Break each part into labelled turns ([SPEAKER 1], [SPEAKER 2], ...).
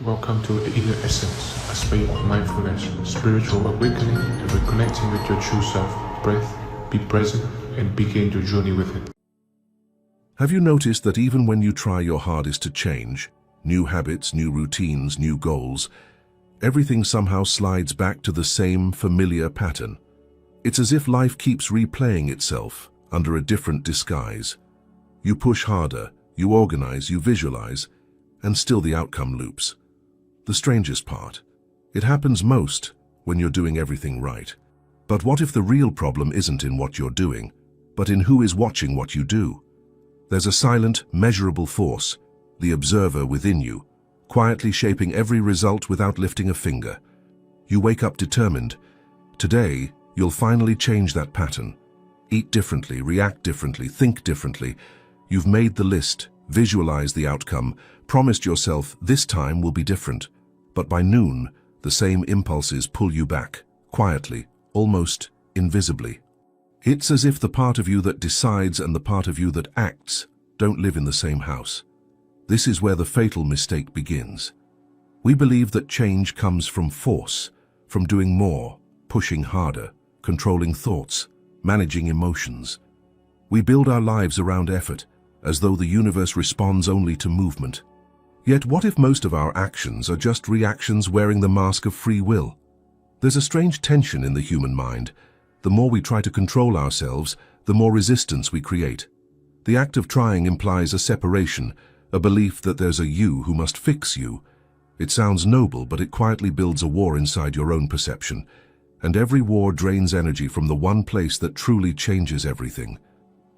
[SPEAKER 1] Welcome to the Inner Essence, a space of mindfulness, spiritual awakening, and reconnecting with your true self. Breath, be present, and begin your journey with it.
[SPEAKER 2] Have you noticed that even when you try your hardest to change, new habits, new routines, new goals, everything somehow slides back to the same familiar pattern? It's as if life keeps replaying itself under a different disguise. You push harder, you organize, you visualize, and still the outcome loops. The strangest part, it happens most when you're doing everything right. But what if the real problem isn't in what you're doing, but in who is watching what you do? There's a silent, measurable force, the observer within you, quietly shaping every result without lifting a finger. You wake up determined. Today, you'll finally change that pattern. Eat differently, react differently, think differently. You've made the list, visualized the outcome, promised yourself this time will be different. But by noon, the same impulses pull you back, quietly, almost invisibly. It's as if the part of you that decides and the part of you that acts don't live in the same house. This is where the fatal mistake begins. We believe that change comes from force, from doing more, pushing harder, controlling thoughts, managing emotions. We build our lives around effort, as though the universe responds only to movement. Yet what if most of our actions are just reactions wearing the mask of free will? There's a strange tension in the human mind. The more we try to control ourselves, the more resistance we create. The act of trying implies a separation, a belief that there's a you who must fix you. It sounds noble, but it quietly builds a war inside your own perception. And every war drains energy from the one place that truly changes everything: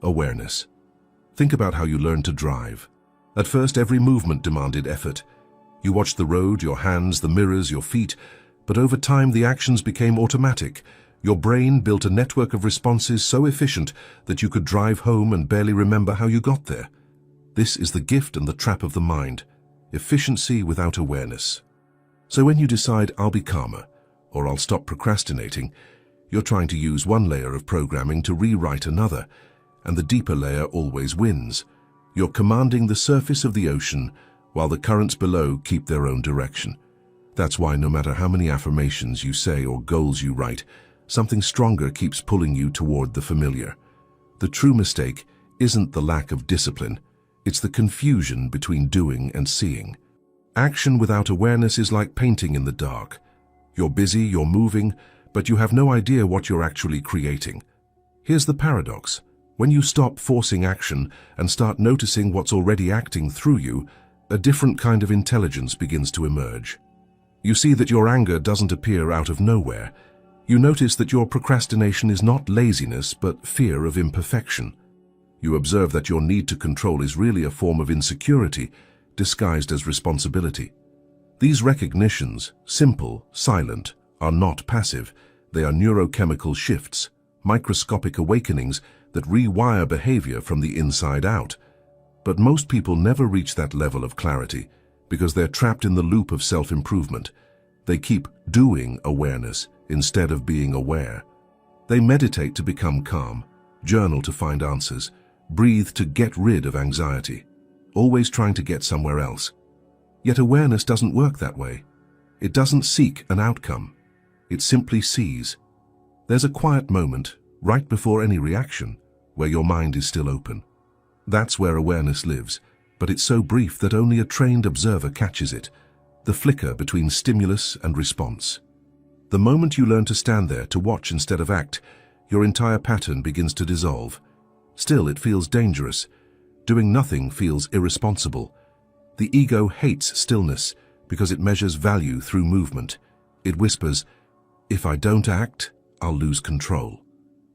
[SPEAKER 2] awareness. Think about how you learned to drive. At first, every movement demanded effort. You watched the road, your hands, the mirrors, your feet, but over time the actions became automatic. Your brain built a network of responses so efficient that you could drive home and barely remember how you got there. This is the gift and the trap of the mind: efficiency without awareness. So when you decide, I'll be calmer, or I'll stop procrastinating, you're trying to use one layer of programming to rewrite another, and the deeper layer always wins. You're commanding the surface of the ocean while the currents below keep their own direction. That's why no matter how many affirmations you say or goals you write, something stronger keeps pulling you toward the familiar. The true mistake isn't the lack of discipline, it's the confusion between doing and seeing. Action without awareness is like painting in the dark. You're busy, you're moving, but you have no idea what you're actually creating. Here's the paradox. When you stop forcing action and start noticing what's already acting through you, a different kind of intelligence begins to emerge. You see that your anger doesn't appear out of nowhere. You notice that your procrastination is not laziness, but fear of imperfection. You observe that your need to control is really a form of insecurity, disguised as responsibility. These recognitions, simple, silent, are not passive. They are neurochemical shifts, microscopic awakenings that rewire behavior from the inside out. But most people never reach that level of clarity because they're trapped in the loop of self-improvement. They keep doing awareness instead of being aware. They meditate to become calm, journal to find answers, breathe to get rid of anxiety, always trying to get somewhere else. Yet awareness doesn't work that way. It doesn't seek an outcome. It simply sees. There's a quiet moment, right before any reaction, where your mind is still open. That's where awareness lives, but it's so brief that only a trained observer catches it, the flicker between stimulus and response. The moment you learn to stand there, to watch instead of act, your entire pattern begins to dissolve. Still, it feels dangerous. Doing nothing feels irresponsible. The ego hates stillness because it measures value through movement. It whispers, if I don't act, I'll lose control.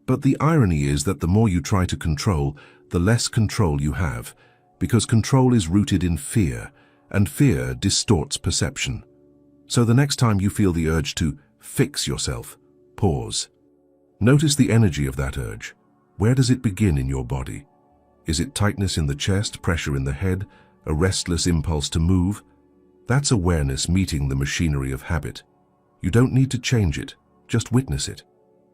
[SPEAKER 2] But the irony is that the more you try to control, the less control you have, because control is rooted in fear, and fear distorts perception. So the next time you feel the urge to fix yourself, pause. Notice the energy of that urge. Where does it begin in your body? Is it tightness in the chest, pressure in the head, a restless impulse to move? That's awareness meeting the machinery of habit. You don't need to change it, just witness it.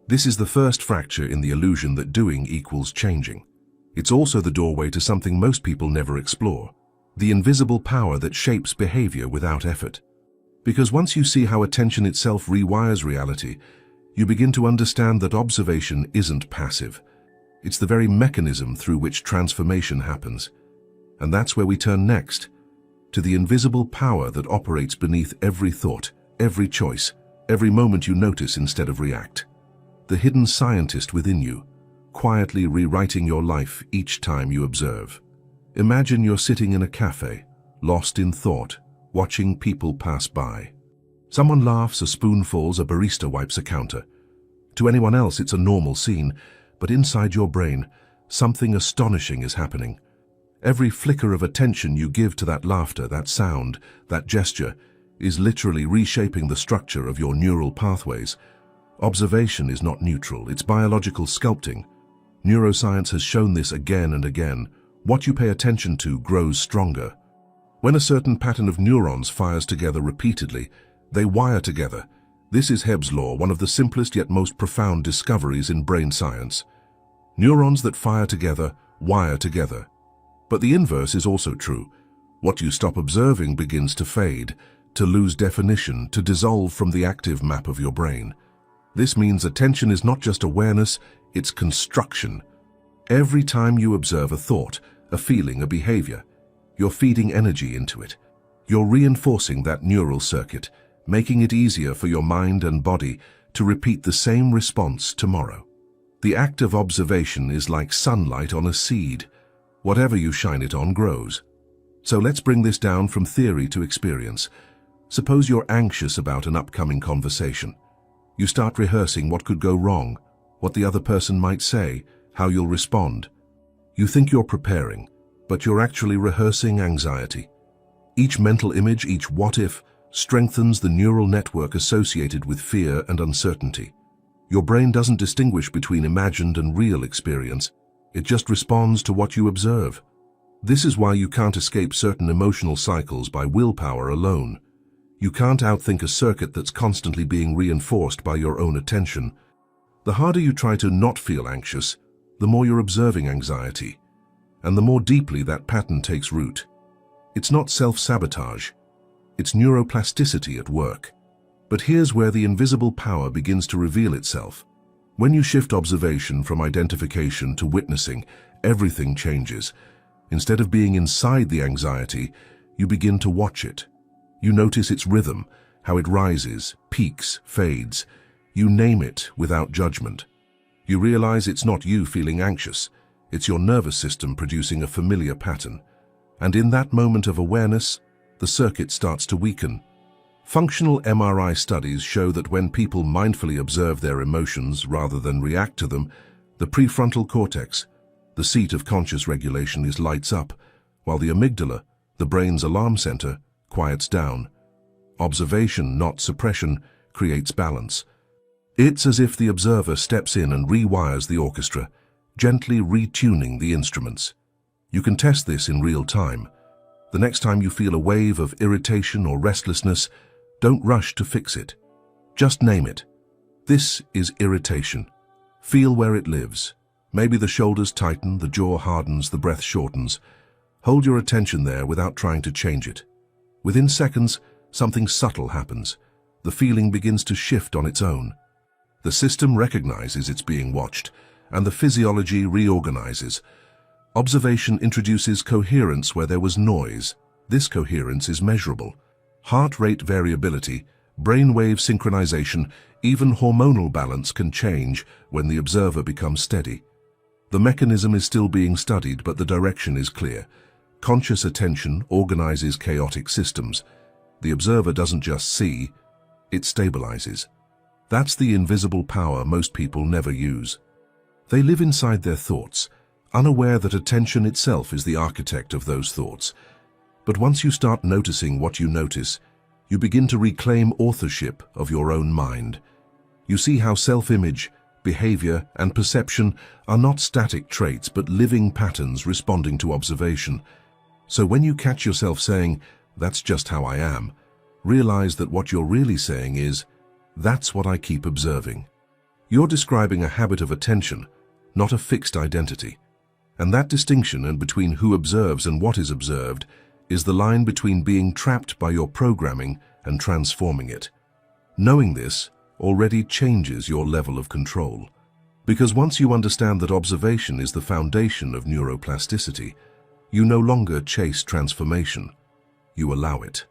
[SPEAKER 2] This is the first fracture in the illusion that doing equals changing. It's also the doorway to something most people never explore: the invisible power that shapes behavior without effort. Because once you see how attention itself rewires reality, you begin to understand that observation isn't passive. It's the very mechanism through which transformation happens. And that's where we turn next, to the invisible power that operates beneath every thought, every choice, every moment you notice instead of react. The hidden scientist within you, quietly rewriting your life each time you observe. Imagine you're sitting in a cafe, lost in thought, watching people pass by. Someone laughs, a spoon falls, a barista wipes a counter. To anyone else, it's a normal scene, but inside your brain, something astonishing is happening. Every flicker of attention you give to that laughter, that sound, that gesture, is literally reshaping the structure of your neural pathways. Observation is not neutral, it's biological sculpting. Neuroscience has shown this again and again. What you pay attention to grows stronger. When a certain pattern of neurons fires together repeatedly, they wire together. This is Hebb's law, one of the simplest yet most profound discoveries in brain science. Neurons that fire together, wire together. But the inverse is also true. What you stop observing begins to fade, to lose definition, to dissolve from the active map of your brain. This means attention is not just awareness, it's construction. Every time you observe a thought, a feeling, a behavior, you're feeding energy into it. You're reinforcing that neural circuit, making it easier for your mind and body to repeat the same response tomorrow. The act of observation is like sunlight on a seed. Whatever you shine it on grows. So let's bring this down from theory to experience. Suppose you're anxious about an upcoming conversation. You start rehearsing what could go wrong, what the other person might say, how you'll respond. You think you're preparing, but you're actually rehearsing anxiety. Each mental image, each what-if, strengthens the neural network associated with fear and uncertainty. Your brain doesn't distinguish between imagined and real experience. It just responds to what you observe. This is why you can't escape certain emotional cycles by willpower alone. You can't outthink a circuit that's constantly being reinforced by your own attention. The harder you try to not feel anxious, the more you're observing anxiety, and the more deeply that pattern takes root. It's not self-sabotage, it's neuroplasticity at work. But here's where the invisible power begins to reveal itself. When you shift observation from identification to witnessing, everything changes. Instead of being inside the anxiety, you begin to watch it. You notice its rhythm, how it rises, peaks, fades. You name it without judgment. You realize it's not you feeling anxious, it's your nervous system producing a familiar pattern. And in that moment of awareness, the circuit starts to weaken. Functional MRI studies show that when people mindfully observe their emotions rather than react to them, the prefrontal cortex, the seat of conscious regulation, lights up, while the amygdala, the brain's alarm center, quiets down. Observation, not suppression, creates balance. It's as if the observer steps in and rewires the orchestra, gently retuning the instruments. You can test this in real time. The next time you feel a wave of irritation or restlessness, don't rush to fix it. Just name it. This is irritation. Feel where it lives. Maybe the shoulders tighten, the jaw hardens, the breath shortens. Hold your attention there without trying to change it. Within seconds, something subtle happens. The feeling begins to shift on its own. The system recognizes it's being watched, and the physiology reorganizes. Observation introduces coherence where there was noise. This coherence is measurable. Heart rate variability, brainwave synchronization, even hormonal balance can change when the observer becomes steady. The mechanism is still being studied, but the direction is clear. Conscious attention organizes chaotic systems. The observer doesn't just see, it stabilizes. That's the invisible power most people never use. They live inside their thoughts, unaware that attention itself is the architect of those thoughts. But once you start noticing what you notice, you begin to reclaim authorship of your own mind. You see how self-image, behavior, and perception are not static traits but living patterns responding to observation. So when you catch yourself saying, "That's just how I am," realize that what you're really saying is, "That's what I keep observing." You're describing a habit of attention, not a fixed identity. And that distinction between who observes and what is observed is the line between being trapped by your programming and transforming it. Knowing this already changes your level of control. Because once you understand that observation is the foundation of neuroplasticity, you no longer chase transformation. You allow it.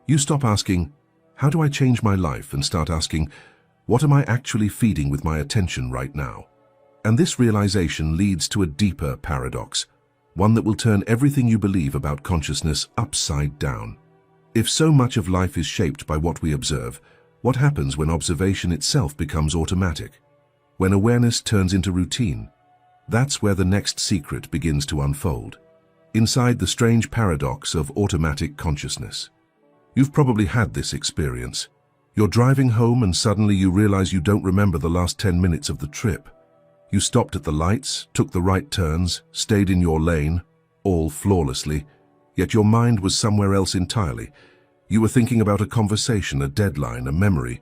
[SPEAKER 2] You stop asking, "How do I change my life?" and start asking, "What am I actually feeding with my attention right now?" And this realization leads to a deeper paradox, one that will turn everything you believe about consciousness upside down. If so much of life is shaped by what we observe, what happens when observation itself becomes automatic? When awareness turns into routine? That's where the next secret begins to unfold. Inside the strange paradox of automatic consciousness. You've probably had this experience. You're driving home and suddenly you realize you don't remember the last 10 minutes of the trip. You stopped at the lights, took the right turns, stayed in your lane, all flawlessly, yet your mind was somewhere else entirely. You were thinking about a conversation, a deadline, a memory,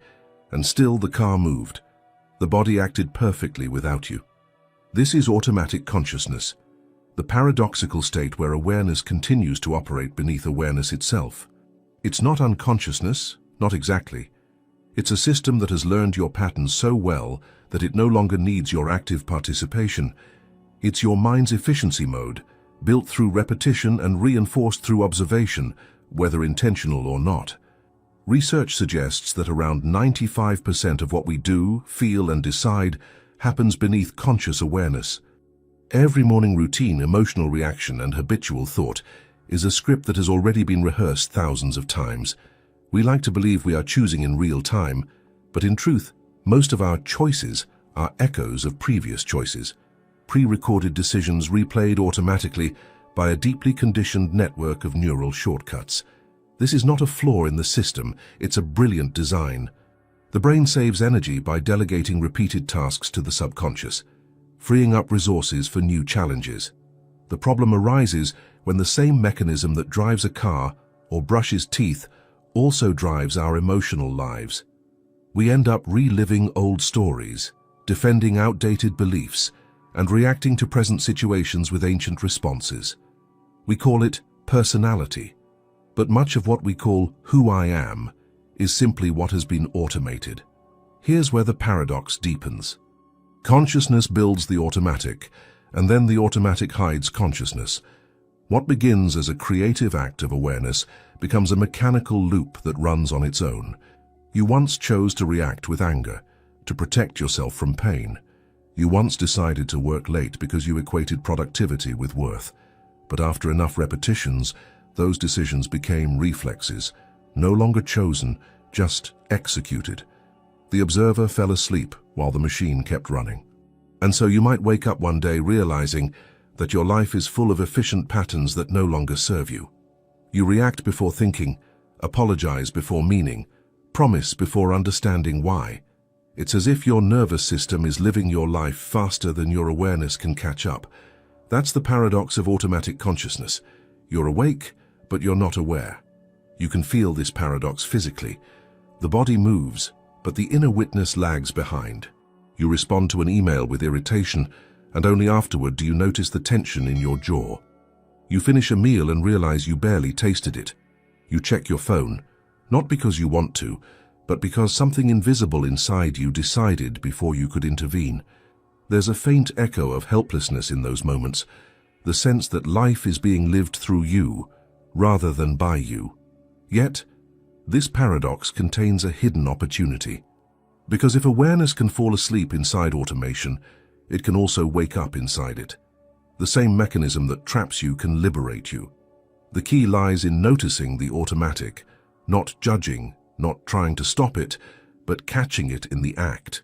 [SPEAKER 2] and still the car moved. The body acted perfectly without you. This is automatic consciousness, the paradoxical state where awareness continues to operate beneath awareness itself. It's not unconsciousness, not exactly. It's a system that has learned your patterns so well that it no longer needs your active participation. It's your mind's efficiency mode, built through repetition and reinforced through observation, whether intentional or not. Research suggests that around 95% of what we do, feel, and decide happens beneath conscious awareness. Every morning routine, emotional reaction, and habitual thought is a script that has already been rehearsed thousands of times. We like to believe we are choosing in real time, but in truth, most of our choices are echoes of previous choices, pre-recorded decisions replayed automatically by a deeply conditioned network of neural shortcuts. This is not a flaw in the system, it's a brilliant design. The brain saves energy by delegating repeated tasks to the subconscious, freeing up resources for new challenges. The problem arises when the same mechanism that drives a car or brushes teeth also drives our emotional lives. We end up reliving old stories, defending outdated beliefs, and reacting to present situations with ancient responses. We call it personality, but much of what we call who I am is simply what has been automated. Here's where the paradox deepens. Consciousness builds the automatic, and then the automatic hides consciousness. What begins as a creative act of awareness becomes a mechanical loop that runs on its own. You once chose to react with anger, to protect yourself from pain. You once decided to work late because you equated productivity with worth. But after enough repetitions, those decisions became reflexes, no longer chosen, just executed. The observer fell asleep while the machine kept running. And so you might wake up one day realizing that your life is full of efficient patterns that no longer serve you. You react before thinking, apologize before meaning, promise before understanding why. It's as if your nervous system is living your life faster than your awareness can catch up. That's the paradox of automatic consciousness. You're awake, but you're not aware. You can feel this paradox physically. The body moves, but the inner witness lags behind. You respond to an email with irritation, and only afterward do you notice the tension in your jaw. You finish a meal and realize you barely tasted it. You check your phone, not because you want to, but because something invisible inside you decided before you could intervene. There's a faint echo of helplessness in those moments, the sense that life is being lived through you, rather than by you. Yet, this paradox contains a hidden opportunity. Because if awareness can fall asleep inside automation, it can also wake up inside it. The same mechanism that traps you can liberate you. The key lies in noticing the automatic, not judging, not trying to stop it, but catching it in the act.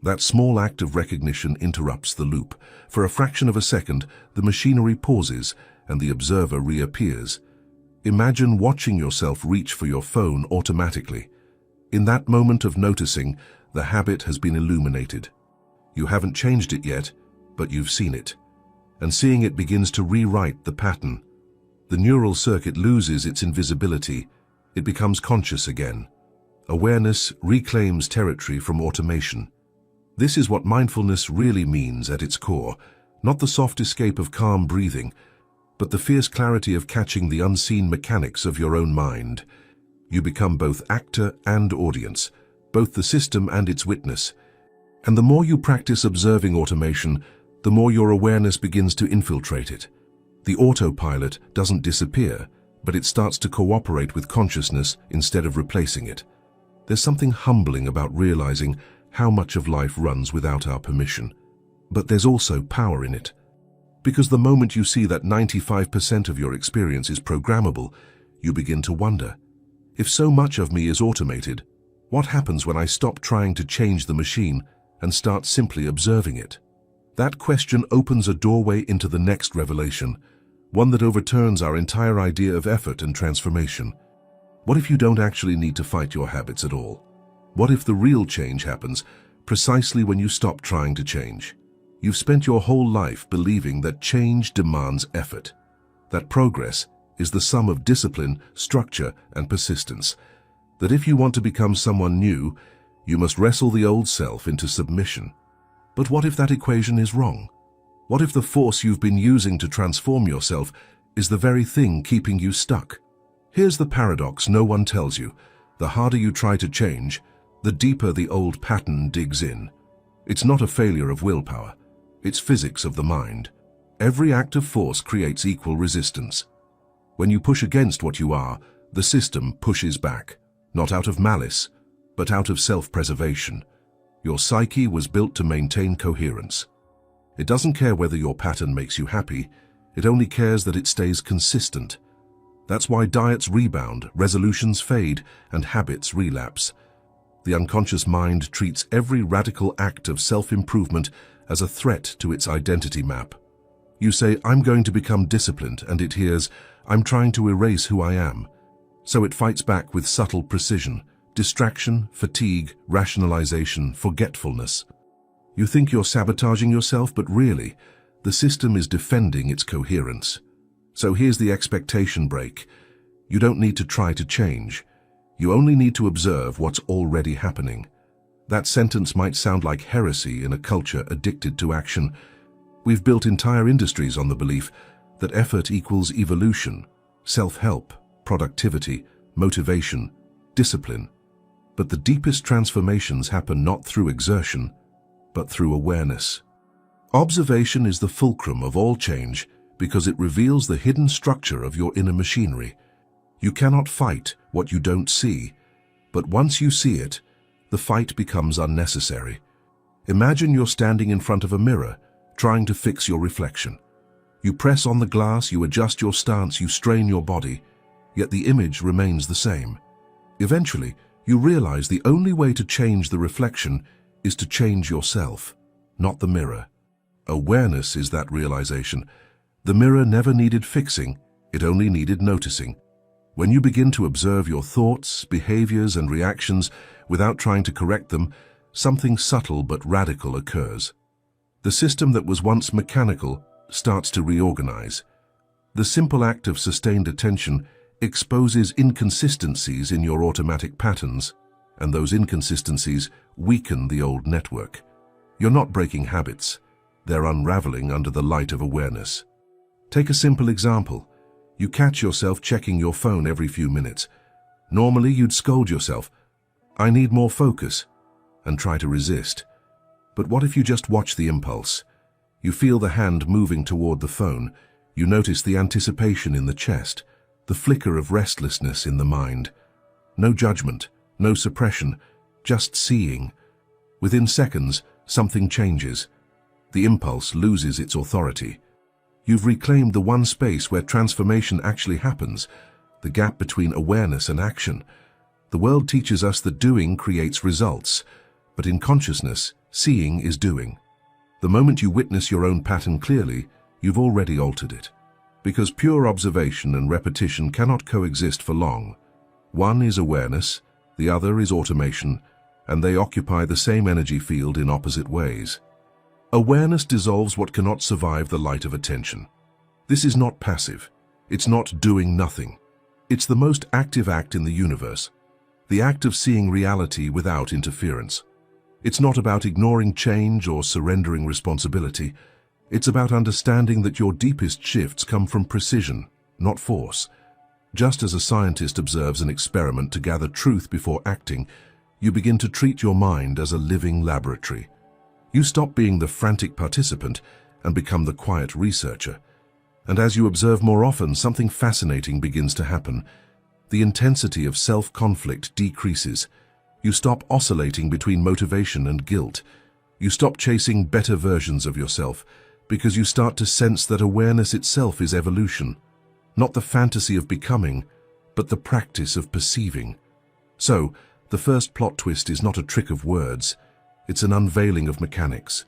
[SPEAKER 2] That small act of recognition interrupts the loop. For a fraction of a second, the machinery pauses and the observer reappears. Imagine watching yourself reach for your phone automatically. In that moment of noticing, the habit has been illuminated. You haven't changed it yet, but you've seen it. And seeing it begins to rewrite the pattern. The neural circuit loses its invisibility. It becomes conscious again. Awareness reclaims territory from automation. This is what mindfulness really means at its core, not the soft escape of calm breathing, but the fierce clarity of catching the unseen mechanics of your own mind. You become both actor and audience, both the system and its witness. And the more you practice observing automation, the more your awareness begins to infiltrate it. The autopilot doesn't disappear, but it starts to cooperate with consciousness instead of replacing it. There's something humbling about realizing how much of life runs without our permission. But there's also power in it. Because the moment you see that 95% of your experience is programmable, you begin to wonder, if so much of me is automated, what happens when I stop trying to change the machine and start simply observing it? That question opens a doorway into the next revelation, one that overturns our entire idea of effort and transformation. What if you don't actually need to fight your habits at all? What if the real change happens precisely when you stop trying to change? You've spent your whole life believing that change demands effort, that progress is the sum of discipline, structure, and persistence, that if you want to become someone new, you must wrestle the old self into submission. But what if that equation is wrong? What if the force you've been using to transform yourself is the very thing keeping you stuck? Here's the paradox no one tells you. The harder you try to change, the deeper the old pattern digs in. It's not a failure of willpower. It's physics of the mind. Every act of force creates equal resistance. When you push against what you are, the system pushes back, not out of malice, but out of self-preservation. Your psyche was built to maintain coherence. It doesn't care whether your pattern makes you happy, it only cares that it stays consistent. That's why diets rebound, resolutions fade, and habits relapse. The unconscious mind treats every radical act of self-improvement as a threat to its identity map. You say, "I'm going to become disciplined," and it hears, "I'm trying to erase who I am." So it fights back with subtle precision, distraction, fatigue, rationalization, forgetfulness. You think you're sabotaging yourself, but really, the system is defending its coherence. So here's the expectation break. You don't need to try to change. You only need to observe what's already happening. That sentence might sound like heresy in a culture addicted to action. We've built entire industries on the belief that effort equals evolution, self-help, productivity, motivation, discipline. But the deepest transformations happen not through exertion, but through awareness. Observation is the fulcrum of all change because it reveals the hidden structure of your inner machinery. You cannot fight what you don't see, but once you see it, the fight becomes unnecessary. Imagine you're standing in front of a mirror, trying to fix your reflection. You press on the glass, you adjust your stance, you strain your body, yet the image remains the same. Eventually, you realize the only way to change the reflection is to change yourself, not the mirror. Awareness is that realization. The mirror never needed fixing, it only needed noticing. When you begin to observe your thoughts, behaviors, and reactions without trying to correct them, something subtle but radical occurs. The system that was once mechanical starts to reorganize. The simple act of sustained attention exposes inconsistencies in your automatic patterns, and those inconsistencies weaken the old network. You're not breaking habits, they're unraveling under the light of awareness. Take a simple example. You catch yourself checking your phone every few minutes. Normally you'd scold yourself, "I need more focus," and try to resist. But what if you just watch the impulse? You feel the hand moving toward the phone. You notice the anticipation in the chest, the flicker of restlessness in the mind. No judgment, no suppression, just seeing. Within seconds, something changes. The impulse loses its authority. You've reclaimed the one space where transformation actually happens, the gap between awareness and action. The world teaches us that doing creates results, but in consciousness, seeing is doing. The moment you witness your own pattern clearly, you've already altered it. Because pure observation and repetition cannot coexist for long. One is awareness, the other is automation, and they occupy the same energy field in opposite ways. Awareness dissolves what cannot survive the light of attention. This is not passive. It's not doing nothing. It's the most active act in the universe. The act of seeing reality without interference. It's not about ignoring change or surrendering responsibility. It's about understanding that your deepest shifts come from precision, not force. Just as a scientist observes an experiment to gather truth before acting, you begin to treat your mind as a living laboratory. You stop being the frantic participant and become the quiet researcher. And as you observe more often, something fascinating begins to happen. The intensity of self-conflict decreases. You stop oscillating between motivation and guilt. You stop chasing better versions of yourself because you start to sense that awareness itself is evolution. Not the fantasy of becoming, but the practice of perceiving. So, the first plot twist is not a trick of words, it's an unveiling of mechanics.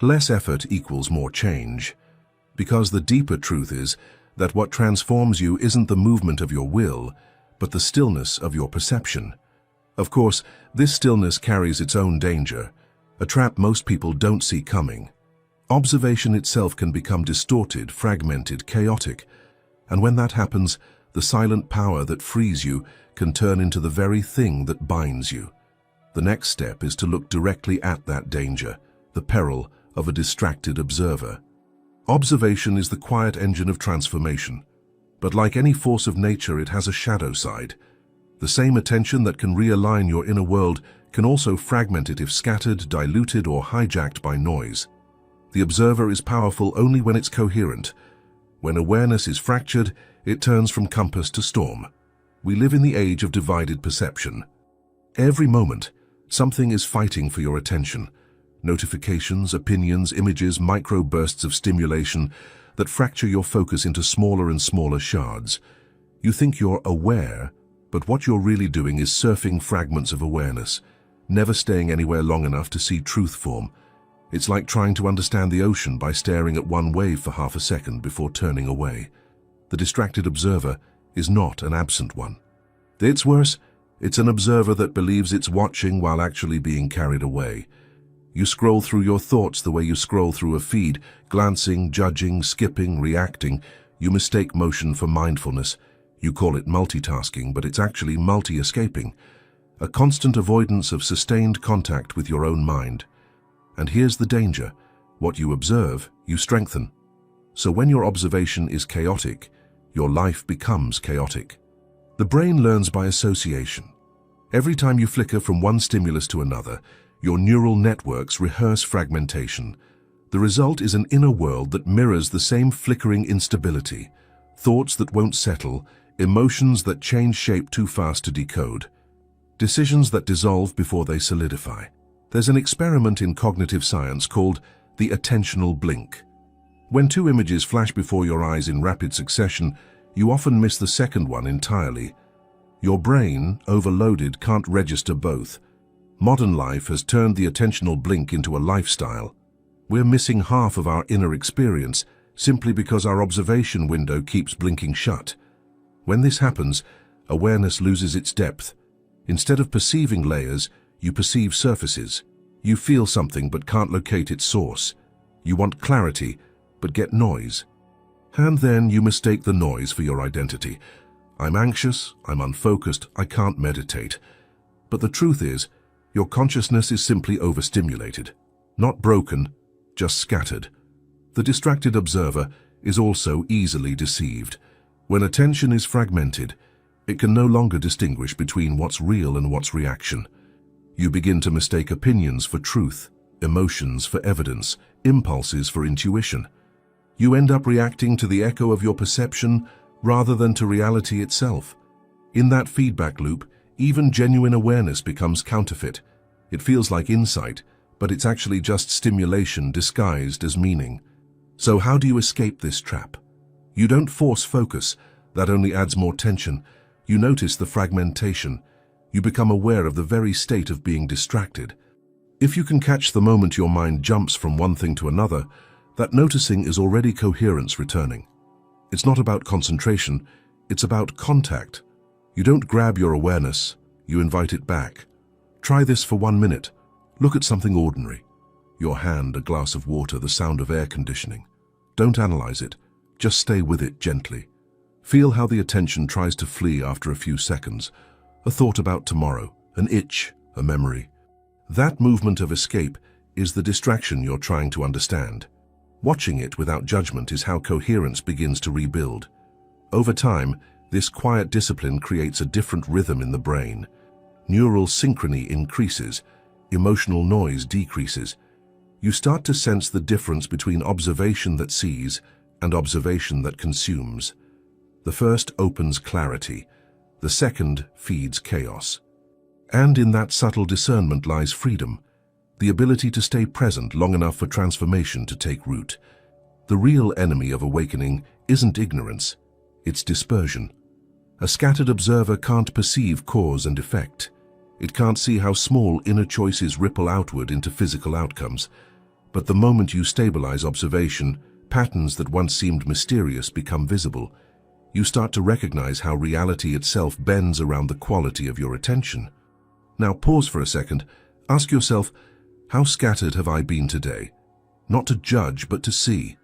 [SPEAKER 2] Less effort equals more change, because the deeper truth is that what transforms you isn't the movement of your will, but the stillness of your perception. Of course, this stillness carries its own danger, a trap most people don't see coming. Observation itself can become distorted, fragmented, chaotic, and when that happens, the silent power that frees you can turn into the very thing that binds you. The next step is to look directly at that danger, the peril of a distracted observer. Observation is the quiet engine of transformation, but like any force of nature, it has a shadow side. The same attention that can realign your inner world can also fragment it if scattered, diluted, or hijacked by noise. The observer is powerful only when it's coherent. When awareness is fractured, it turns from compass to storm. We live in the age of divided perception. Every moment, something is fighting for your attention. Notifications, opinions, images, microbursts of stimulation that fracture your focus into smaller and smaller shards. You think you're aware, but what you're really doing is surfing fragments of awareness, never staying anywhere long enough to see truth form. It's like trying to understand the ocean by staring at one wave for half a second before turning away. The distracted observer is not an absent one. It's worse, it's an observer that believes it's watching while actually being carried away. You scroll through your thoughts the way you scroll through a feed, glancing, judging, skipping, reacting. You mistake motion for mindfulness. You call it multitasking, but it's actually multi-escaping. A constant avoidance of sustained contact with your own mind. And here's the danger. What you observe, you strengthen. So when your observation is chaotic, your life becomes chaotic. The brain learns by association. Every time you flicker from one stimulus to another, your neural networks rehearse fragmentation. The result is an inner world that mirrors the same flickering instability, thoughts that won't settle, emotions that change shape too fast to decode, decisions that dissolve before they solidify. There's an experiment in cognitive science called the attentional blink. When two images flash before your eyes in rapid succession, you often miss the second one entirely. Your brain, overloaded, can't register both. Modern life has turned the attentional blink into a lifestyle. We're missing half of our inner experience simply because our observation window keeps blinking shut. When this happens, awareness loses its depth. Instead of perceiving layers, you perceive surfaces. You feel something but can't locate its source. You want clarity, but get noise. And then you mistake the noise for your identity. I'm anxious, I'm unfocused, I can't meditate. But the truth is, your consciousness is simply overstimulated. Not broken, just scattered. The distracted observer is also easily deceived. When attention is fragmented, it can no longer distinguish between what's real and what's reaction. You begin to mistake opinions for truth, emotions for evidence, impulses for intuition. You end up reacting to the echo of your perception rather than to reality itself. In that feedback loop, even genuine awareness becomes counterfeit. It feels like insight, but it's actually just stimulation disguised as meaning. So how do you escape this trap? You don't force focus, that only adds more tension. You notice the fragmentation. You become aware of the very state of being distracted. If you can catch the moment your mind jumps from one thing to another, that noticing is already coherence returning. It's not about concentration, it's about contact. You don't grab your awareness, you invite it back. Try this for 1 minute. Look at something ordinary. Your hand, a glass of water, the sound of air conditioning. Don't analyze it, just stay with it gently. Feel how the attention tries to flee after a few seconds. A thought about tomorrow, an itch, a memory. That movement of escape is the distraction you're trying to understand. Watching it without judgment is how coherence begins to rebuild. Over time, this quiet discipline creates a different rhythm in the brain. Neural synchrony increases, emotional noise decreases. You start to sense the difference between observation that sees and observation that consumes. The first opens clarity, the second feeds chaos. And in that subtle discernment lies freedom, the ability to stay present long enough for transformation to take root. The real enemy of awakening isn't ignorance, it's dispersion. A scattered observer can't perceive cause and effect. It can't see how small inner choices ripple outward into physical outcomes. But the moment you stabilize observation, patterns that once seemed mysterious become visible. You start to recognize how reality itself bends around the quality of your attention. Now pause for a second. Ask yourself, how scattered have I been today? Not to judge, but to see.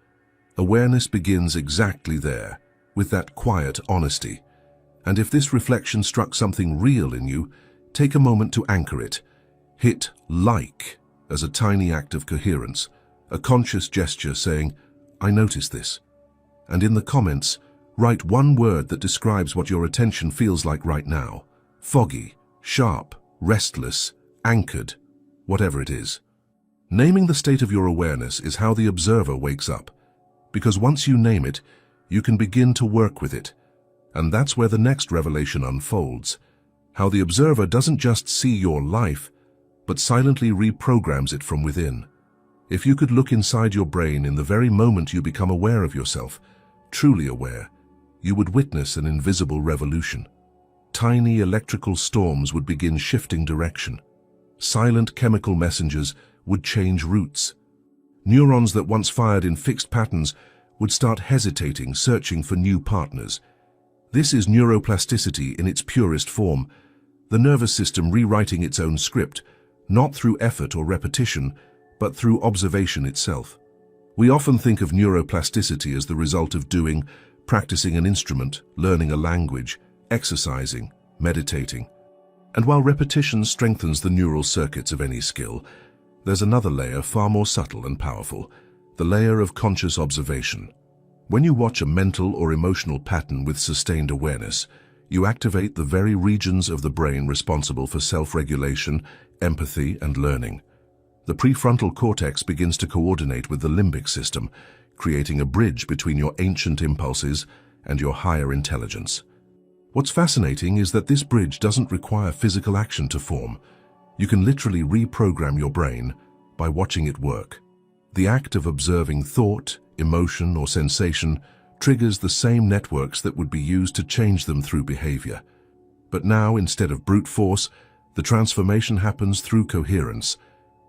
[SPEAKER 2] Awareness begins exactly there, with that quiet honesty. And if this reflection struck something real in you, take a moment to anchor it. Hit like as a tiny act of coherence, a conscious gesture saying, I notice this. And in the comments, write one word that describes what your attention feels like right now. Foggy, sharp, restless, anchored, whatever it is. Naming the state of your awareness is how the observer wakes up. Because once you name it, you can begin to work with it. And that's where the next revelation unfolds. How the observer doesn't just see your life, but silently reprograms it from within. If you could look inside your brain in the very moment you become aware of yourself, truly aware, you would witness an invisible revolution. Tiny electrical storms would begin shifting direction. Silent chemical messengers would change routes. Neurons that once fired in fixed patterns would start hesitating, searching for new partners. This is neuroplasticity in its purest form, the nervous system rewriting its own script, not through effort or repetition, but through observation itself. We often think of neuroplasticity as the result of doing, practicing an instrument, learning a language, exercising, meditating. And while repetition strengthens the neural circuits of any skill, there's another layer far more subtle and powerful, the layer of conscious observation. When you watch a mental or emotional pattern with sustained awareness, you activate the very regions of the brain responsible for self-regulation, empathy, and learning. The prefrontal cortex begins to coordinate with the limbic system, creating a bridge between your ancient impulses and your higher intelligence. What's fascinating is that this bridge doesn't require physical action to form. You can literally reprogram your brain by watching it work. The act of observing thought, emotion, or sensation triggers the same networks that would be used to change them through behavior. But now, instead of brute force, the transformation happens through coherence,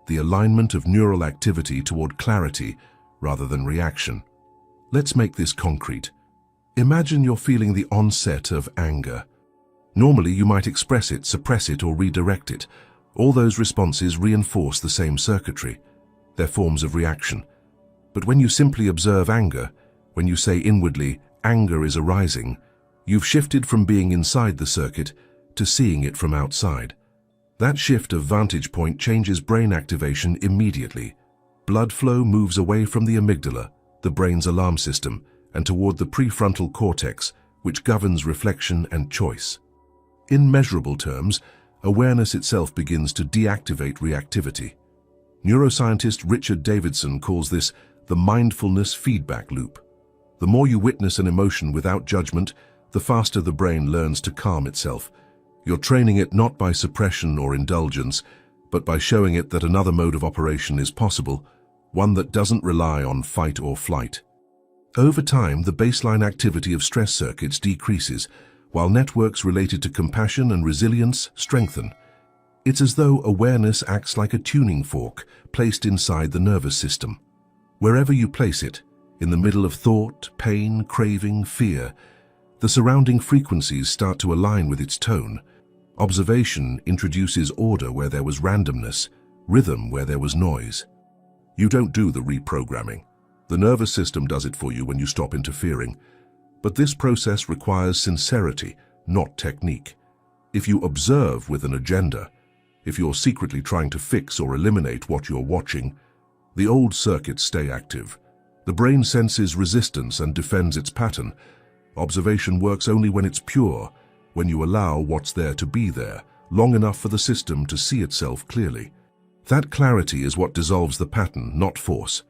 [SPEAKER 2] the alignment of neural activity toward clarity rather than reaction. Let's make this concrete. Imagine you're feeling the onset of anger. Normally, you might express it, suppress it, or redirect it. All those responses reinforce the same circuitry. They're forms of reaction. But when you simply observe anger, when you say inwardly, anger is arising, you've shifted from being inside the circuit to seeing it from outside. That shift of vantage point changes brain activation immediately. Blood flow moves away from the amygdala, the brain's alarm system, and toward the prefrontal cortex, which governs reflection and choice. In measurable terms, awareness itself begins to deactivate reactivity. Neuroscientist Richard Davidson calls this the mindfulness feedback loop. The more you witness an emotion without judgment, the faster the brain learns to calm itself. You're training it not by suppression or indulgence, but by showing it that another mode of operation is possible, one that doesn't rely on fight or flight. Over time, the baseline activity of stress circuits decreases, while networks related to compassion and resilience strengthen. It's as though awareness acts like a tuning fork placed inside the nervous system. Wherever you place it, in the middle of thought, pain, craving, fear, the surrounding frequencies start to align with its tone. Observation introduces order where there was randomness, rhythm where there was noise. You don't do the reprogramming. The nervous system does it for you when you stop interfering. But this process requires sincerity, not technique. If you observe with an agenda, if you're secretly trying to fix or eliminate what you're watching, the old circuits stay active. The brain senses resistance and defends its pattern. Observation works only when it's pure, when you allow what's there to be there, long enough for the system to see itself clearly. That clarity is what dissolves the pattern, not force.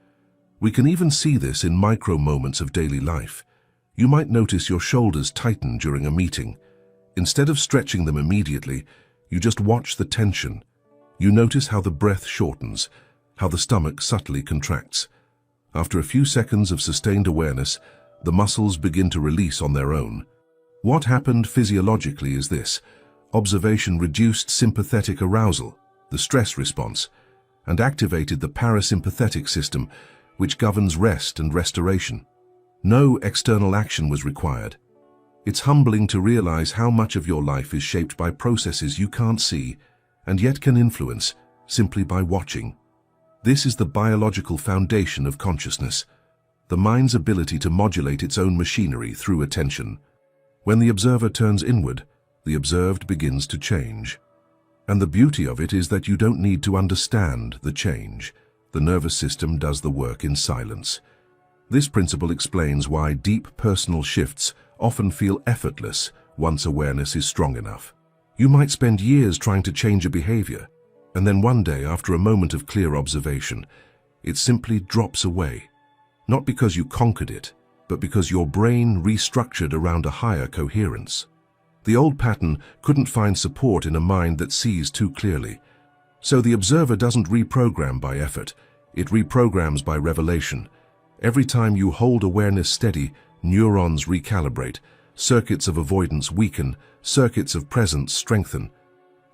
[SPEAKER 2] We can even see this in micro moments of daily life. You might notice your shoulders tighten during a meeting. Instead of stretching them immediately, you just watch the tension. You notice how the breath shortens, how the stomach subtly contracts. After a few seconds of sustained awareness, the muscles begin to release on their own. What happened physiologically is this: observation reduced sympathetic arousal, the stress response, and activated the parasympathetic system, which governs rest and restoration. No external action was required. It's humbling to realize how much of your life is shaped by processes you can't see, and yet can influence, simply by watching. This is the biological foundation of consciousness, the mind's ability to modulate its own machinery through attention. When the observer turns inward, the observed begins to change. And the beauty of it is that you don't need to understand the change. The nervous system does the work in silence. This principle explains why deep personal shifts often feel effortless once awareness is strong enough. You might spend years trying to change a behavior, and then one day, after a moment of clear observation, it simply drops away. Not because you conquered it, but because your brain restructured around a higher coherence. The old pattern couldn't find support in a mind that sees too clearly. So the observer doesn't reprogram by effort, it reprograms by revelation. Every time you hold awareness steady, neurons recalibrate, circuits of avoidance weaken, circuits of presence strengthen.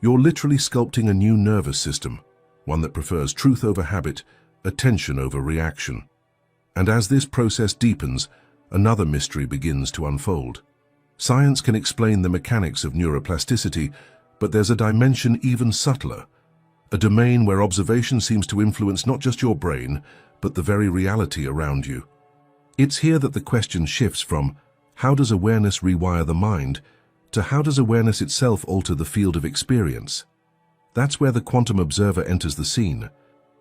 [SPEAKER 2] You're literally sculpting a new nervous system, one that prefers truth over habit, attention over reaction. And as this process deepens, another mystery begins to unfold. Science can explain the mechanics of neuroplasticity, but there's a dimension even subtler, a domain where observation seems to influence not just your brain, but the very reality around you. It's here that the question shifts from how does awareness rewire the mind to how does awareness itself alter the field of experience? That's where the quantum observer enters the scene.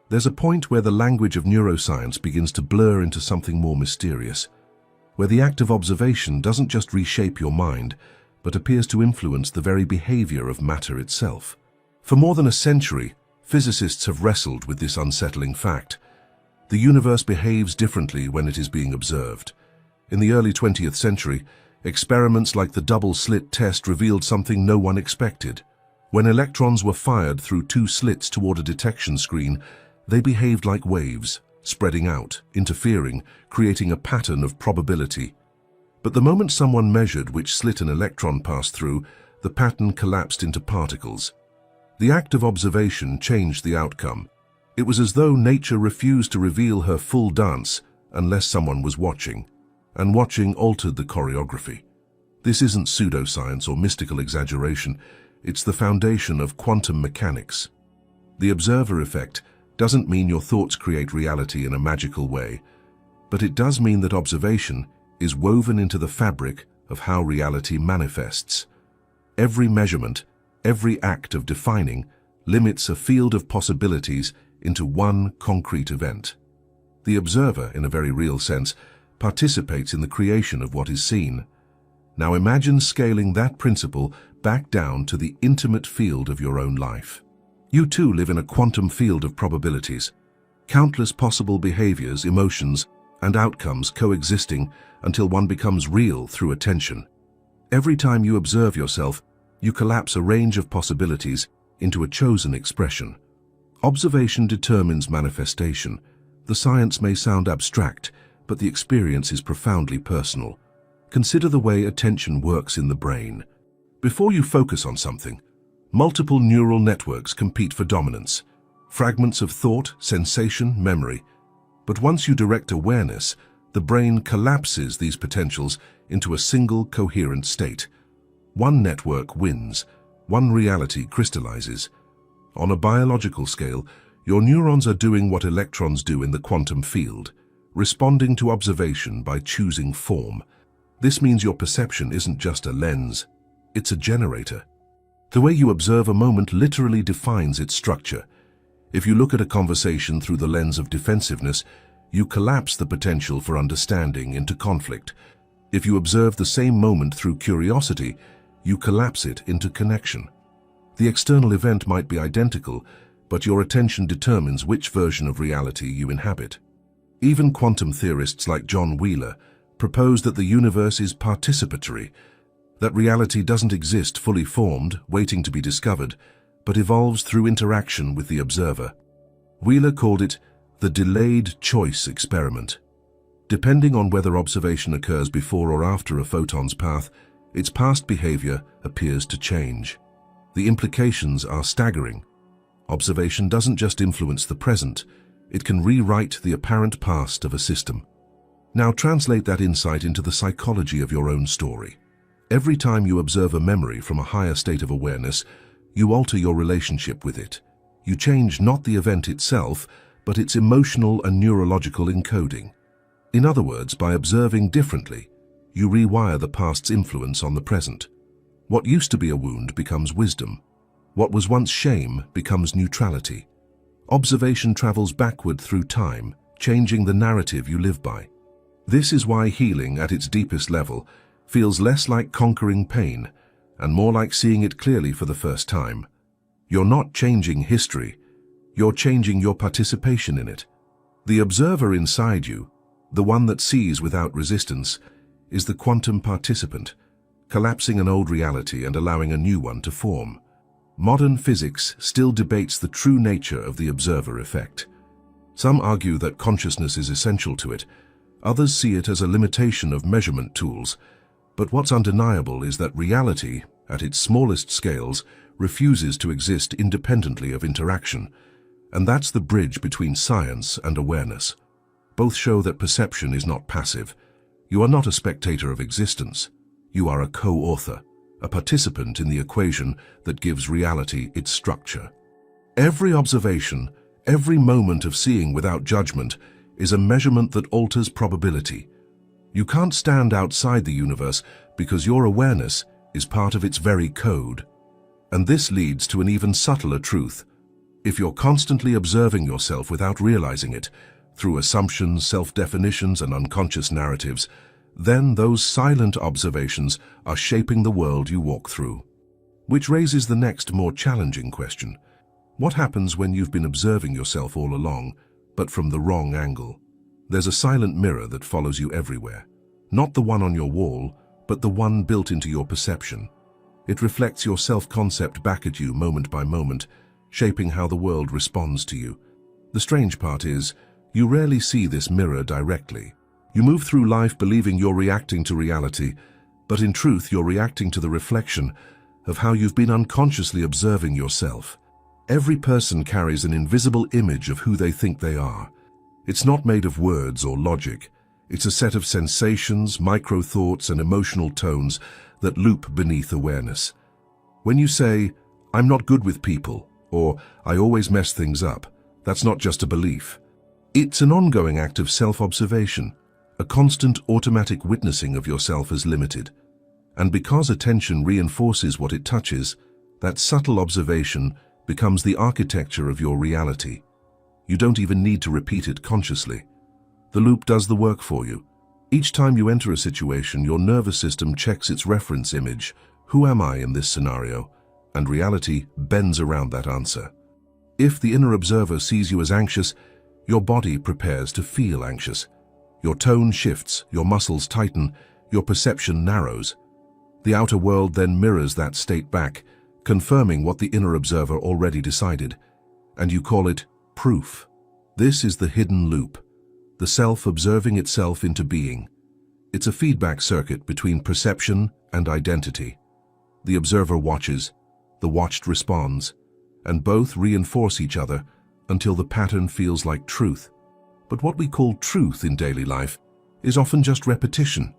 [SPEAKER 2] There's a point where the language of neuroscience begins to blur into something more mysterious, where the act of observation doesn't just reshape your mind, but appears to influence the very behavior of matter itself. For more than a century, physicists have wrestled with this unsettling fact. The universe behaves differently when it is being observed. In the early 20th century, experiments like the double-slit test revealed something no one expected. When electrons were fired through two slits toward a detection screen, they behaved like waves, spreading out, interfering, creating a pattern of probability. But the moment someone measured which slit an electron passed through, the pattern collapsed into particles. The act of observation changed the outcome. It was as though nature refused to reveal her full dance unless someone was watching, and watching altered the choreography. This isn't pseudoscience or mystical exaggeration, it's the foundation of quantum mechanics. The observer effect doesn't mean your thoughts create reality in a magical way, but it does mean that observation is woven into the fabric of how reality manifests. Every measurement, every act of defining, limits a field of possibilities into one concrete event. The observer, in a very real sense, participates in the creation of what is seen. Now imagine scaling that principle back down to the intimate field of your own life. You too live in a quantum field of probabilities, countless possible behaviors, emotions, and outcomes coexisting until one becomes real through attention. Every time you observe yourself, you collapse a range of possibilities into a chosen expression. Observation determines manifestation. The science may sound abstract, but the experience is profoundly personal. Consider the way attention works in the brain. Before you focus on something, multiple neural networks compete for dominance. Fragments of thought, sensation, memory. But once you direct awareness, the brain collapses these potentials into a single coherent state. One network wins, one reality crystallizes. On a biological scale, your neurons are doing what electrons do in the quantum field, responding to observation by choosing form. This means your perception isn't just a lens, it's a generator. The way you observe a moment literally defines its structure. If you look at a conversation through the lens of defensiveness, You collapse the potential for understanding into conflict. If you observe the same moment through curiosity, you collapse it into connection. The external event might be identical, but your attention determines which version of reality you inhabit. Even quantum theorists like John Wheeler propose that the universe is participatory, that reality doesn't exist fully formed, waiting to be discovered, but evolves through interaction with the observer. Wheeler called it the delayed choice experiment. Depending on whether observation occurs before or after a photon's path, its past behavior appears to change. The implications are staggering. Observation doesn't just influence the present, it can rewrite the apparent past of a system. Now translate that insight into the psychology of your own story. Every time you observe a memory from a higher state of awareness, you alter your relationship with it. You change not the event itself, but its emotional and neurological encoding. In other words, by observing differently, you rewire the past's influence on the present. What used to be a wound becomes wisdom. What was once shame becomes neutrality. Observation travels backward through time, changing the narrative you live by. This is why healing at its deepest level feels less like conquering pain and more like seeing it clearly for the first time. You're not changing history, you're changing your participation in it. The observer inside you, the one that sees without resistance, is the quantum participant, collapsing an old reality and allowing a new one to form. Modern physics still debates the true nature of the observer effect. Some argue that consciousness is essential to it, others see it as a limitation of measurement tools. But what's undeniable is that reality, at its smallest scales, refuses to exist independently of interaction. And that's the bridge between science and awareness. Both show that perception is not passive. You are not a spectator of existence. You are a co-author, a participant in the equation that gives reality its structure. Every observation, every moment of seeing without judgment, is a measurement that alters probability. You can't stand outside the universe because your awareness is part of its very code. And this leads to an even subtler truth. If you're constantly observing yourself without realizing it, through assumptions, self-definitions, and unconscious narratives, then those silent observations are shaping the world you walk through. Which raises the next, more challenging question. What happens when you've been observing yourself all along, but from the wrong angle? There's a silent mirror that follows you everywhere. Not the one on your wall, but the one built into your perception. It reflects your self-concept back at you moment by moment, shaping how the world responds to you. The strange part is, you rarely see this mirror directly. You move through life believing you're reacting to reality, but in truth you're reacting to the reflection of how you've been unconsciously observing yourself. Every person carries an invisible image of who they think they are. It's not made of words or logic. It's a set of sensations, micro-thoughts, and emotional tones that loop beneath awareness. When you say, "I'm not good with people," or "I always mess things up," that's not just a belief. It's an ongoing act of self-observation, a constant automatic witnessing of yourself as limited. And because attention reinforces what it touches, that subtle observation becomes the architecture of your reality. You don't even need to repeat it consciously. The loop does the work for you. Each time you enter a situation, your nervous system checks its reference image. Who am I in this scenario? And reality bends around that answer. If the inner observer sees you as anxious, your body prepares to feel anxious. Your tone shifts, your muscles tighten, your perception narrows. The outer world then mirrors that state back, confirming what the inner observer already decided. And you call it proof. This is the hidden loop, the self observing itself into being. It's a feedback circuit between perception and identity. The observer watches, the watched responds, and both reinforce each other until the pattern feels like truth. But what we call truth in daily life is often just repetition,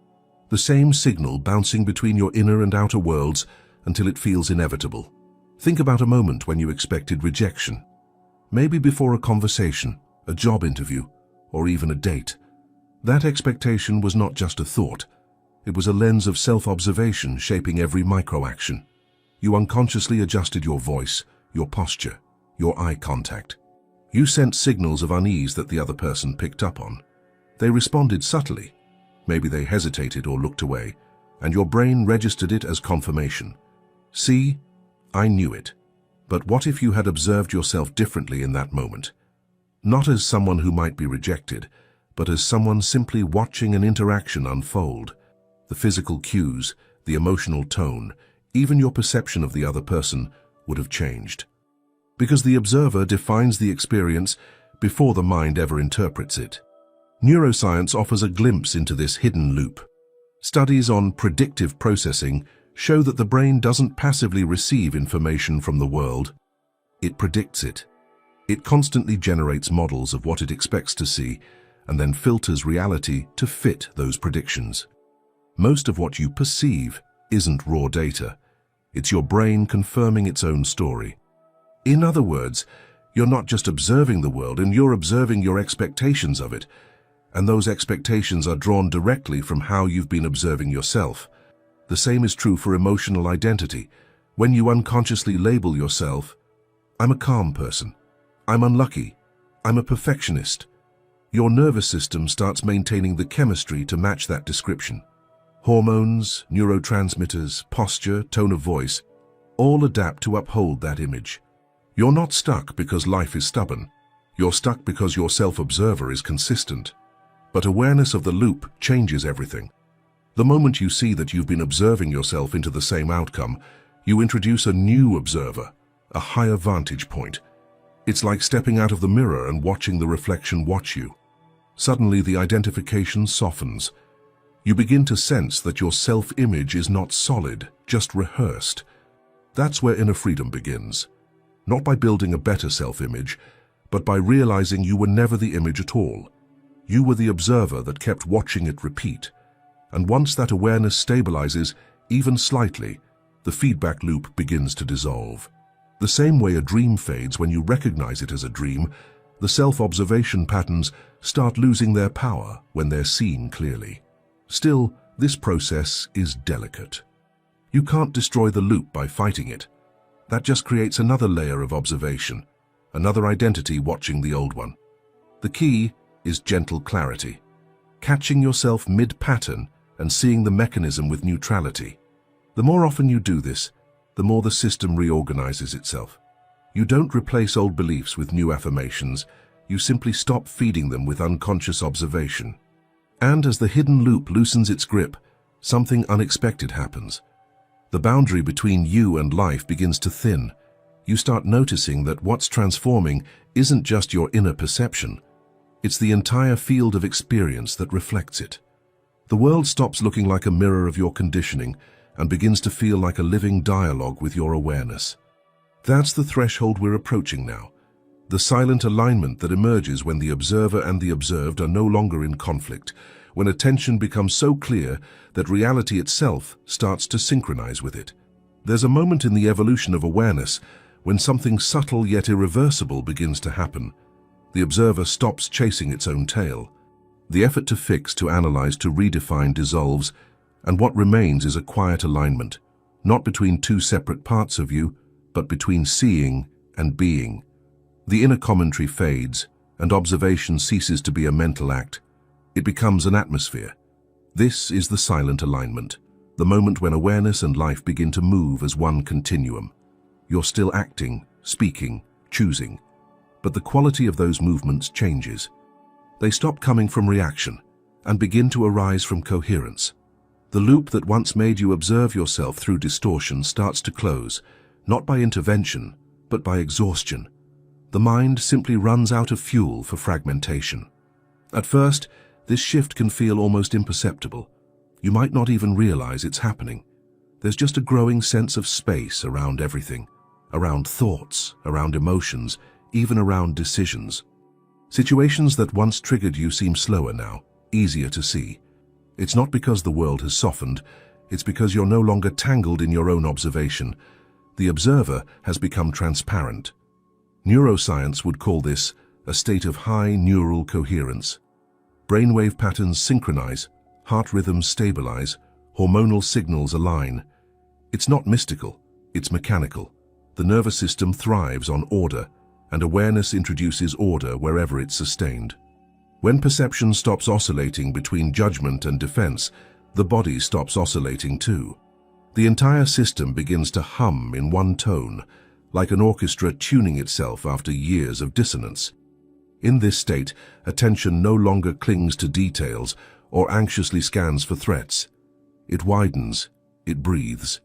[SPEAKER 2] the same signal bouncing between your inner and outer worlds until it feels inevitable. Think about a moment when you expected rejection. Maybe before a conversation, a job interview, or even a date. That expectation was not just a thought. It was a lens of self-observation shaping every micro-action. You unconsciously adjusted your voice, your posture, your eye contact. You sent signals of unease that the other person picked up on. They responded subtly. Maybe they hesitated or looked away, and your brain registered it as confirmation. See, I knew it. But what if you had observed yourself differently in that moment? Not as someone who might be rejected, but as someone simply watching an interaction unfold. The physical cues, the emotional tone, even your perception of the other person would have changed. Because the observer defines the experience before the mind ever interprets it. Neuroscience offers a glimpse into this hidden loop. Studies on predictive processing show that the brain doesn't passively receive information from the world. It predicts it. It constantly generates models of what it expects to see and then filters reality to fit those predictions. Most of what you perceive isn't raw data. It's your brain confirming its own story. In other words, you're not just observing the world, and you're observing your expectations of it. And those expectations are drawn directly from how you've been observing yourself. The same is true for emotional identity. When you unconsciously label yourself, I'm a calm person, I'm unlucky, I'm a perfectionist, your nervous system starts maintaining the chemistry to match that description. Hormones, neurotransmitters, posture, tone of voice, all adapt to uphold that image. You're not stuck because life is stubborn. You're stuck because your self-observer is consistent. But awareness of the loop changes everything. The moment you see that you've been observing yourself into the same outcome, you introduce a new observer, a higher vantage point. It's like stepping out of the mirror and watching the reflection watch you. Suddenly the identification softens. You begin to sense that your self-image is not solid, just rehearsed. That's where inner freedom begins. Not by building a better self-image, but by realizing you were never the image at all. You were the observer that kept watching it repeat. And once that awareness stabilizes, even slightly, the feedback loop begins to dissolve. The same way a dream fades when you recognize it as a dream, the self-observation patterns start losing their power when they're seen clearly. Still, this process is delicate. You can't destroy the loop by fighting it. That just creates another layer of observation, another identity watching the old one. The key is gentle clarity, catching yourself mid-pattern and seeing the mechanism with neutrality. The more often you do this, the more the system reorganizes itself. You don't replace old beliefs with new affirmations, you simply stop feeding them with unconscious observation. And as the hidden loop loosens its grip, something unexpected happens. The boundary between you and life begins to thin. You start noticing that what's transforming isn't just your inner perception. It's the entire field of experience that reflects it. The world stops looking like a mirror of your conditioning and begins to feel like a living dialogue with your awareness. That's the threshold we're approaching now. The silent alignment that emerges when the observer and the observed are no longer in conflict, when attention becomes so clear that reality itself starts to synchronize with it. There's a moment in the evolution of awareness when something subtle yet irreversible begins to happen. The observer stops chasing its own tail. The effort to fix, to analyze, to redefine dissolves, and what remains is a quiet alignment, not between two separate parts of you, but between seeing and being. The inner commentary fades, and observation ceases to be a mental act. It becomes an atmosphere. This is the silent alignment, the moment when awareness and life begin to move as one continuum. You're still acting, speaking, choosing, but the quality of those movements changes. They stop coming from reaction and begin to arise from coherence. The loop that once made you observe yourself through distortion starts to close, not by intervention, but by exhaustion. The mind simply runs out of fuel for fragmentation. At first, this shift can feel almost imperceptible. You might not even realize it's happening. There's just a growing sense of space around everything, around thoughts, around emotions, even around decisions. Situations that once triggered you seem slower now, easier to see. It's not because the world has softened, it's because you're no longer tangled in your own observation. The observer has become transparent. Neuroscience would call this a state of high neural coherence. Brainwave patterns synchronize, heart rhythms stabilize, hormonal signals align. It's not mystical, it's mechanical. The nervous system thrives on order, and awareness introduces order wherever it's sustained. When perception stops oscillating between judgment and defense, the body stops oscillating too. The entire system begins to hum in one tone, like an orchestra tuning itself after years of dissonance. In this state, attention no longer clings to details or anxiously scans for threats. It widens, it breathes.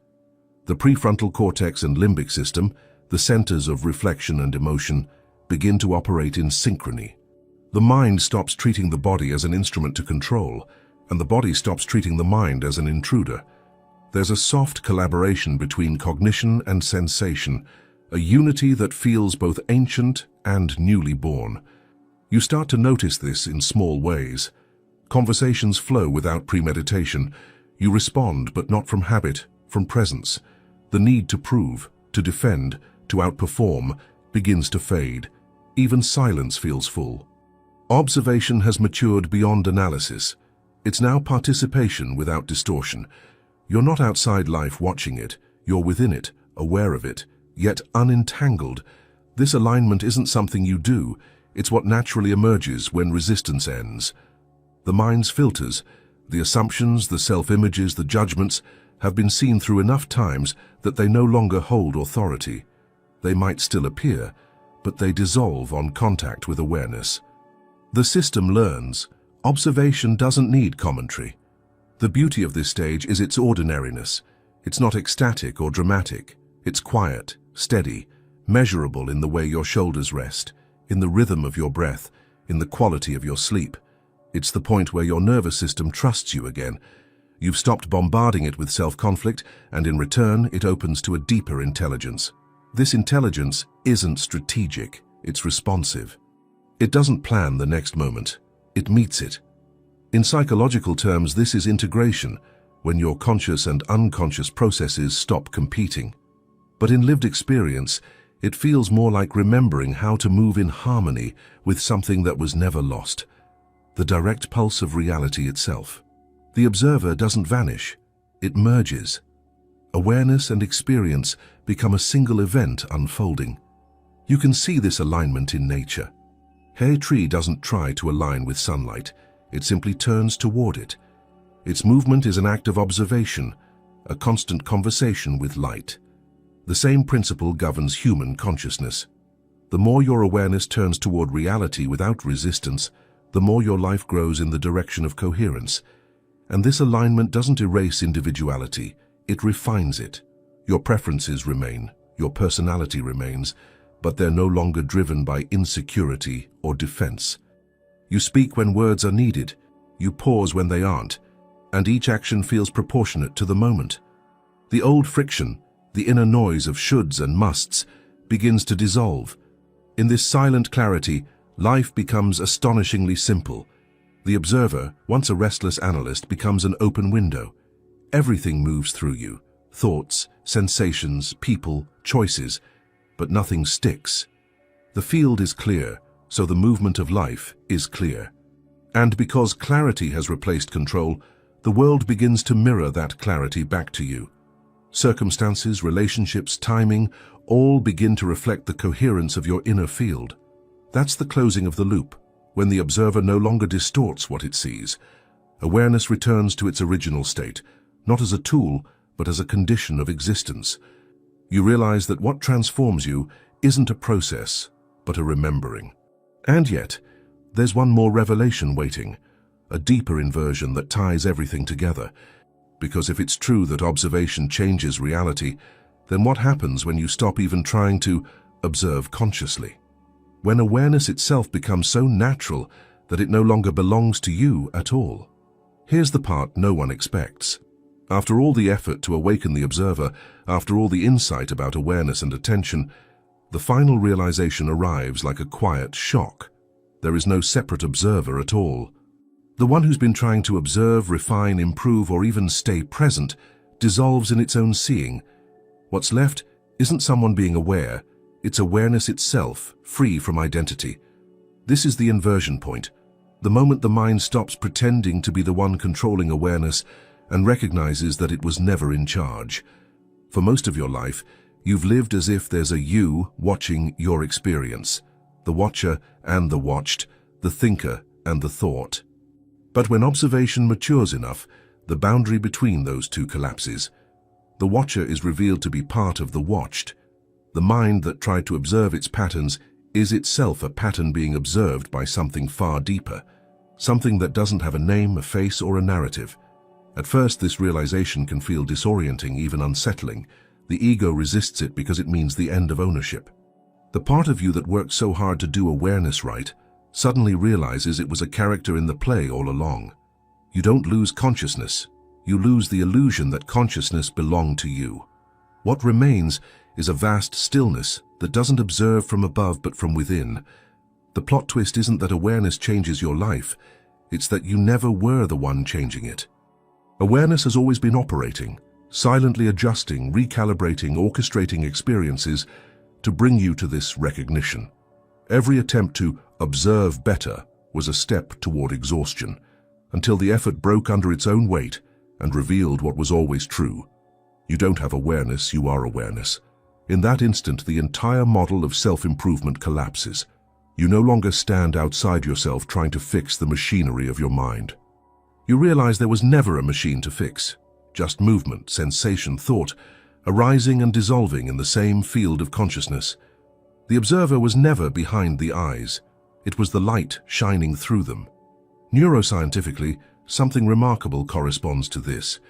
[SPEAKER 2] The prefrontal cortex and limbic system, the centers of reflection and emotion, begin to operate in synchrony. The mind stops treating the body as an instrument to control, and the body stops treating the mind as an intruder. There's a soft collaboration between cognition and sensation, a unity that feels both ancient and newly born. You start to notice this in small ways. Conversations flow without premeditation. You respond, but not from habit, from presence. The need to prove, to defend, to outperform begins to fade. Even silence feels full. Observation has matured beyond analysis. It's now participation without distortion. You're not outside life watching it, you're within it, aware of it, yet unentangled. This alignment isn't something you do, it's what naturally emerges when resistance ends. The mind's filters, the assumptions, the self-images, the judgments, have been seen through enough times that they no longer hold authority. They might still appear, but they dissolve on contact with awareness. The system learns. Observation doesn't need commentary. The beauty of this stage is its ordinariness. It's not ecstatic or dramatic. It's quiet, steady, measurable in the way your shoulders rest, in the rhythm of your breath, in the quality of your sleep. It's the point where your nervous system trusts you again. You've stopped bombarding it with self-conflict, and in return, it opens to a deeper intelligence. This intelligence isn't strategic, it's responsive. It doesn't plan the next moment, it meets it. In psychological terms, this is integration, when your conscious and unconscious processes stop competing. But in lived experience, it feels more like remembering how to move in harmony with something that was never lost. The direct pulse of reality itself. The observer doesn't vanish, it merges. Awareness and experience become a single event unfolding. You can see this alignment in nature. A tree doesn't try to align with sunlight, it simply turns toward it. Its movement is an act of observation, a constant conversation with light. The same principle governs human consciousness. The more your awareness turns toward reality without resistance, the more your life grows in the direction of coherence. And this alignment doesn't erase individuality, it refines it. Your preferences remain, your personality remains, but they're no longer driven by insecurity or defense. You speak when words are needed, you pause when they aren't, and each action feels proportionate to the moment. The old friction, the inner noise of shoulds and musts, begins to dissolve. In this silent clarity, life becomes astonishingly simple. The observer, once a restless analyst, becomes an open window. Everything moves through you, thoughts, sensations, people, choices, but nothing sticks. The field is clear, so the movement of life is clear. And because clarity has replaced control, the world begins to mirror that clarity back to you. Circumstances, relationships, timing, all begin to reflect the coherence of your inner field. That's the closing of the loop, when the observer no longer distorts what it sees. Awareness returns to its original state, not as a tool, but as a condition of existence. You realize that what transforms you isn't a process, but a remembering. And yet, there's one more revelation waiting, a deeper inversion that ties everything together. Because if it's true that observation changes reality, then what happens when you stop even trying to observe consciously? When awareness itself becomes so natural that it no longer belongs to you at all? Here's the part no one expects. After all the effort to awaken the observer, after all the insight about awareness and attention, the final realization arrives like a quiet shock. There is no separate observer at all. The one who's been trying to observe, refine, improve, or even stay present dissolves in its own seeing. What's left isn't someone being aware, it's awareness itself, free from identity. This is the inversion point, the moment the mind stops pretending to be the one controlling awareness and recognizes that it was never in charge. For most of your life, You've lived as if there's a you watching your experience, the watcher and the watched, the thinker and the thought. But when observation matures enough, the boundary between those two collapses. The watcher is revealed to be part of the watched. The mind that tried to observe its patterns is itself a pattern being observed by something far deeper, something that doesn't have a name, a face, or a narrative. At first, this realization can feel disorienting, even unsettling. The ego resists it because it means the end of ownership. The part of you that worked so hard to do awareness right suddenly realizes it was a character in the play all along. You don't lose consciousness. You lose the illusion that consciousness belonged to you. What remains is a vast stillness that doesn't observe from above but from within. The plot twist isn't that awareness changes your life, it's that you never were the one changing it. Awareness has always been operating, silently adjusting, recalibrating, orchestrating experiences to bring you to this recognition. Every attempt to observe better was a step toward exhaustion, until the effort broke under its own weight and revealed what was always true. You don't have awareness, you are awareness. In that instant, the entire model of self-improvement collapses. You no longer stand outside yourself trying to fix the machinery of your mind. You realize there was never a machine to fix, just movement, sensation, thought, arising and dissolving in the same field of consciousness. The observer was never behind the eyes. It was the light shining through them. Neuroscientifically, something remarkable corresponds to this.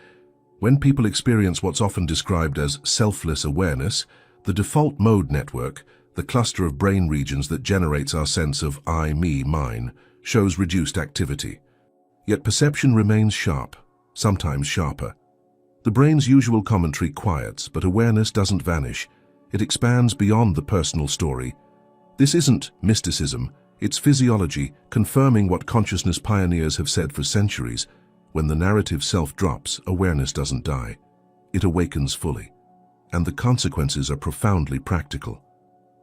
[SPEAKER 2] When people experience what's often described as selfless awareness, the default mode network, the cluster of brain regions that generates our sense of I, me, mine, shows reduced activity. Yet perception remains sharp, sometimes sharper. The brain's usual commentary quiets, but awareness doesn't vanish. It expands beyond the personal story. This isn't mysticism, it's physiology, confirming what consciousness pioneers have said for centuries. When the narrative self drops, awareness doesn't die. It awakens fully. And the consequences are profoundly practical.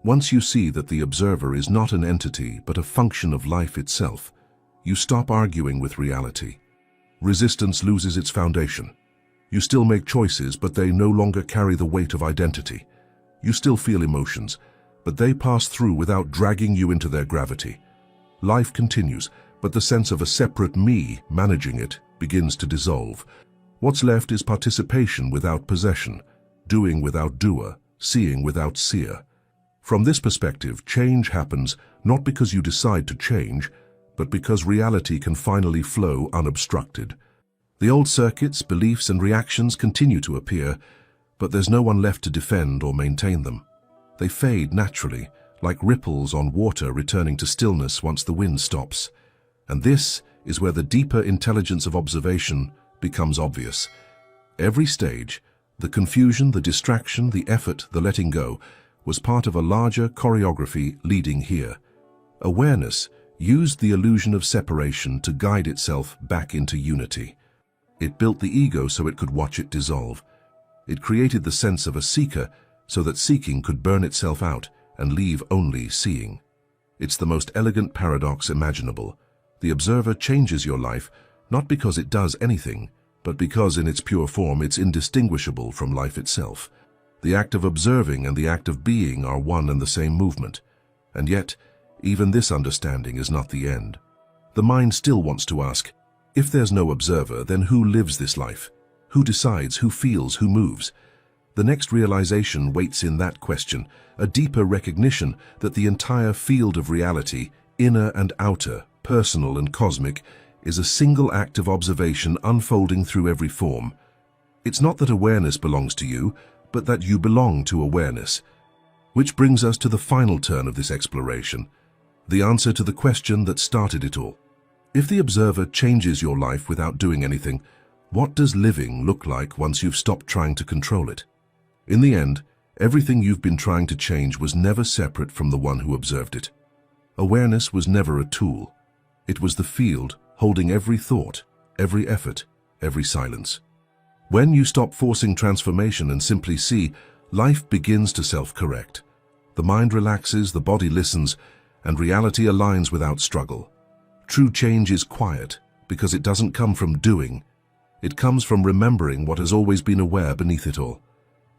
[SPEAKER 2] Once you see that the observer is not an entity, but a function of life itself, you stop arguing with reality. Resistance loses its foundation. You still make choices, but they no longer carry the weight of identity. You still feel emotions, but they pass through without dragging you into their gravity. Life continues, but the sense of a separate me managing it begins to dissolve. What's left is participation without possession, doing without doer, seeing without seer. From this perspective, change happens not because you decide to change, but because reality can finally flow unobstructed. The old circuits, beliefs, and reactions continue to appear, but there's no one left to defend or maintain them. They fade naturally, like ripples on water returning to stillness once the wind stops. And this is where the deeper intelligence of observation becomes obvious. Every stage, the confusion, the distraction, the effort, the letting go, was part of a larger choreography leading here. Awareness used the illusion of separation to guide itself back into unity. It built the ego so it could watch it dissolve. It created the sense of a seeker so that seeking could burn itself out and leave only seeing. It's the most elegant paradox imaginable. The observer changes your life not because it does anything, but because in its pure form it's indistinguishable from life itself. The act of observing and the act of being are one and the same movement. And yet, even this understanding is not the end. The mind still wants to ask, if there's no observer, then who lives this life? Who decides, who feels, who moves? The next realization waits in that question, a deeper recognition that the entire field of reality, inner and outer, personal and cosmic, is a single act of observation unfolding through every form. It's not that awareness belongs to you, but that you belong to awareness. Which brings us to the final turn of this exploration, the answer to the question that started it all. If the observer changes your life without doing anything, what does living look like once you've stopped trying to control it? In the end, everything you've been trying to change was never separate from the one who observed it. Awareness was never a tool. It was the field holding every thought, every effort, every silence. When you stop forcing transformation and simply see, life begins to self-correct. The mind relaxes, the body listens, and reality aligns without struggle. True change is quiet because it doesn't come from doing. It comes from remembering what has always been aware beneath it all.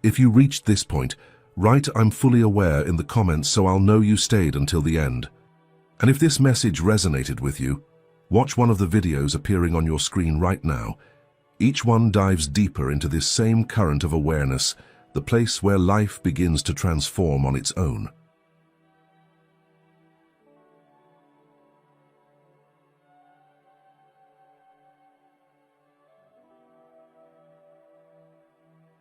[SPEAKER 2] If you reached this point, Write "I'm fully aware" in the comments so I'll know you stayed until the end. And if this message resonated with you, watch one of the videos appearing on your screen right now. Each one dives deeper into this same current of awareness, the place where life begins to transform on its own.